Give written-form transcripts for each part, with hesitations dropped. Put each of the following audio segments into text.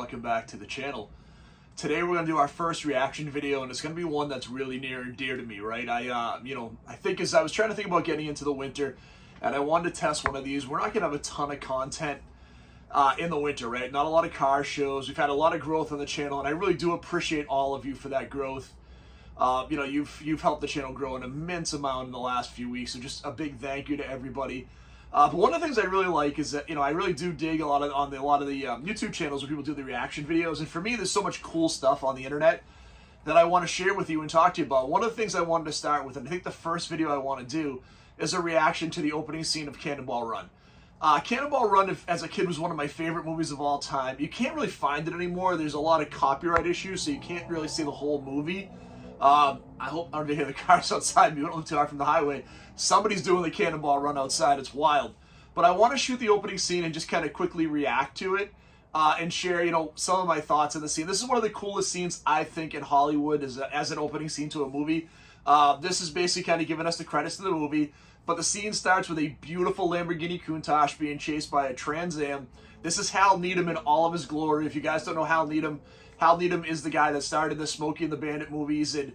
welcome back to the channel. Today we're going to do our first reaction video, and it's going to be one that's really near and dear to me, right? I think as I was trying to think about getting into the winter, and I wanted to test one of these. We're not going to have a ton of content in the winter, right? Not a lot of car shows. We've had a lot of growth on the channel, and I really do appreciate all of you for that growth. You've helped the channel grow an immense amount in the last few weeks, so just a big thank you to everybody. But one of the things I really like is that, I really do dig a lot of the YouTube channels where people do the reaction videos. And for me, there's so much cool stuff on the internet that I want to share with you and talk to you about. One of the things I wanted to start with, and I think the first video I want to do, is a reaction to the opening scene of Cannonball Run. Cannonball Run, as a kid, was one of my favorite movies of all time. You can't really find it anymore. There's a lot of copyright issues, so you can't really see the whole movie. I hope I don't hear the cars outside me. We don't live too far from the highway. Somebody's doing the Cannonball Run outside. It's wild. But I want to shoot the opening scene and just kind of quickly react to it and share, some of my thoughts on the scene. This is one of the coolest scenes, I think, in Hollywood as an opening scene to a movie. This is basically kind of giving us the credits to the movie. But the scene starts with a beautiful Lamborghini Countach being chased by a Trans Am. This is Hal Needham in all of his glory. If you guys don't know Hal Needham is the guy that started the Smokey and the Bandit movies, and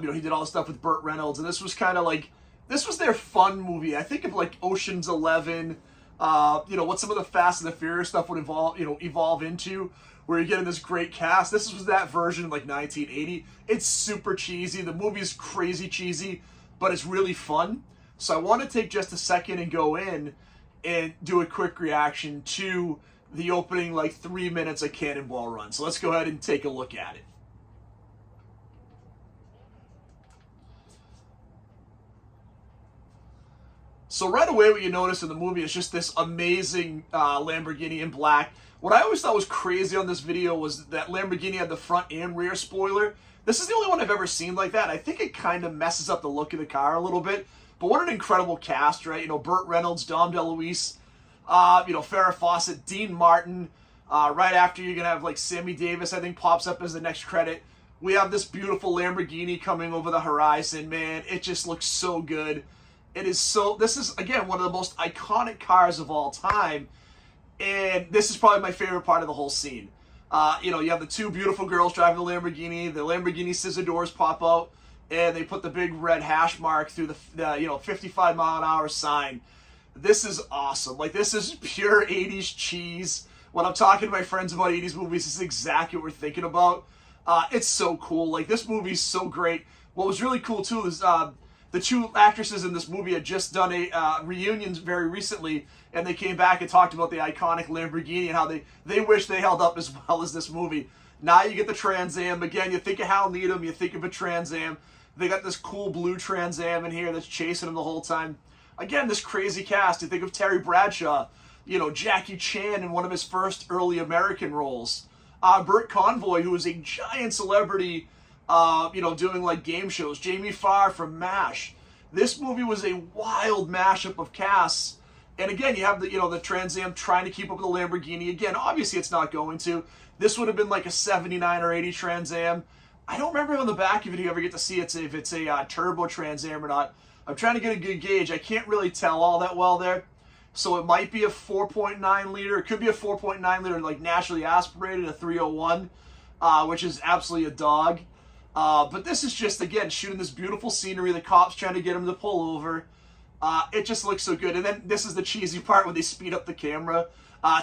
he did all the stuff with Burt Reynolds, and this was kind of like, this was their fun movie. I think of like Ocean's 11, what some of the Fast and the Furious stuff would evolve into, where you're getting this great cast. This was that version in like 1980. It's super cheesy. The movie is crazy cheesy, but it's really fun. So I want to take just a second and go in and do a quick reaction to the opening 3 minutes of Cannonball Run. So let's go ahead and take a look at it. So right away what you notice in the movie is just this amazing Lamborghini in black. What I always thought was crazy on this video was that Lamborghini had the front and rear spoiler. This is the only one I've ever seen like that. I think it kind of messes up the look of the car a little bit. But what an incredible cast, right? Burt Reynolds, Dom DeLuise, Farrah Fawcett, Dean Martin. Right after, you're going to have Sammy Davis, I think, pops up as the next credit. We have this beautiful Lamborghini coming over the horizon, man. It just looks so good. This is, again, one of the most iconic cars of all time. And this is probably my favorite part of the whole scene. You have the two beautiful girls driving the Lamborghini scissor doors pop out, and they put the big red hash mark through the 55 mile an hour sign. This is awesome. This is pure 80s cheese. When I'm talking to my friends about 80s movies, this is exactly what we're thinking about. It's so cool. This movie's so great. What was really cool, too, is the two actresses in this movie had just done a reunion very recently, and they came back and talked about the iconic Lamborghini and how they wish they held up as well as this movie. Now you get the Trans Am. Again, you think of Hal Needham, you think of a Trans Am. They got this cool blue Trans Am in here that's chasing them the whole time. Again, this crazy cast. You think of Terry Bradshaw, Jackie Chan in one of his first early American roles. Burt Convoy, who was a giant celebrity, doing game shows. Jamie Farr from MASH. This movie was a wild mashup of casts. And again, you have the Trans Am trying to keep up with the Lamborghini. Again, obviously it's not going to. This would have been like a 79 or 80 Trans Am. I don't remember on the back if you ever get to see if it's a turbo Trans Am or not. I'm trying to get a good gauge. I can't really tell all that well there. So it might be a 4.9 liter. It could be a 4.9 liter, naturally aspirated, a 301, which is absolutely a dog. But this is just, again, shooting this beautiful scenery. The cops trying to get him to pull over. It just looks so good. And then this is the cheesy part where they speed up the camera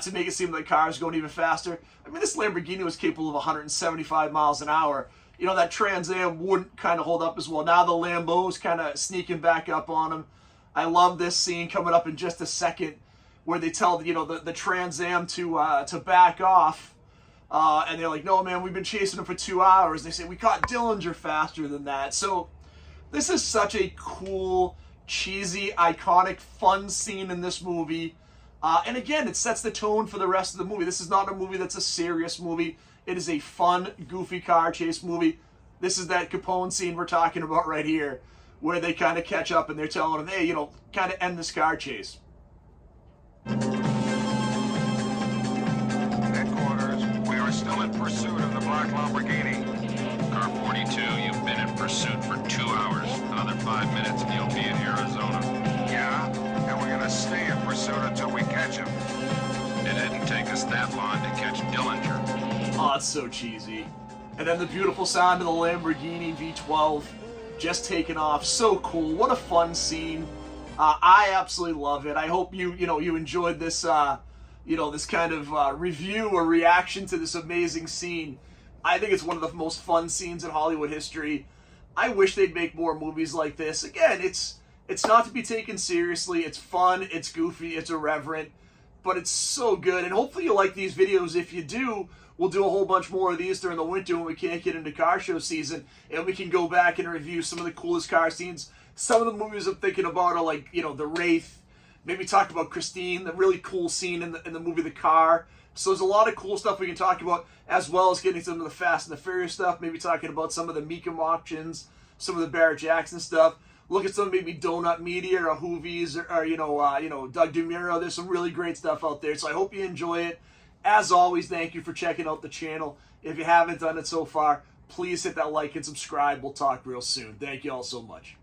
to make it seem like the car is going even faster. I mean, this Lamborghini was capable of 175 miles an hour. That Trans Am wouldn't kind of hold up as well. Now the Lambo's kind of sneaking back up on him. I love this scene coming up in just a second where they tell, the Trans Am to back off. And they're like, no, man, we've been chasing him for 2 hours. They say, we caught Dillinger faster than that. So this is such a cool, cheesy, iconic, fun scene in this movie. And again, it sets the tone for the rest of the movie. This is not a movie that's a serious movie. It is a fun, goofy car chase movie. This is that Capone scene we're talking about right here, where they kind of catch up and they're telling him, hey, kind of end this car chase. Headquarters, we are still in pursuit of the black Lamborghini. Car 42, you've been in pursuit for 2 hours. Another 5 minutes and you'll be in Arizona. Yeah, and we're gonna stay in pursuit until we catch him. It didn't take us that long to catch Dillinger. Oh, it's so cheesy. And then the beautiful sound of the Lamborghini V12 just taking off. So cool. What a fun scene. I absolutely love it. I hope you enjoyed this, this kind of review or reaction to this amazing scene. I think it's one of the most fun scenes in Hollywood history. I wish they'd make more movies like this. Again, it's not to be taken seriously. It's fun, it's goofy, it's irreverent, but it's so good. And hopefully you like these videos. If you do, we'll do a whole bunch more of these during the winter when we can't get into car show season, and we can go back and review some of the coolest car scenes. Some of the movies I'm thinking about are like, The Wraith. Maybe talk about Christine, the really cool scene in the movie The Car. So there's a lot of cool stuff we can talk about, as well as getting some of the Fast and the Furious stuff. Maybe talking about some of the Meekum auctions, some of the Barrett Jackson stuff. Look at some maybe Donut Media or Hoovies or Doug DeMuro. There's some really great stuff out there. So I hope you enjoy it. As always, thank you for checking out the channel. If you haven't done it so far, please hit that like and subscribe. We'll talk real soon. Thank you all so much.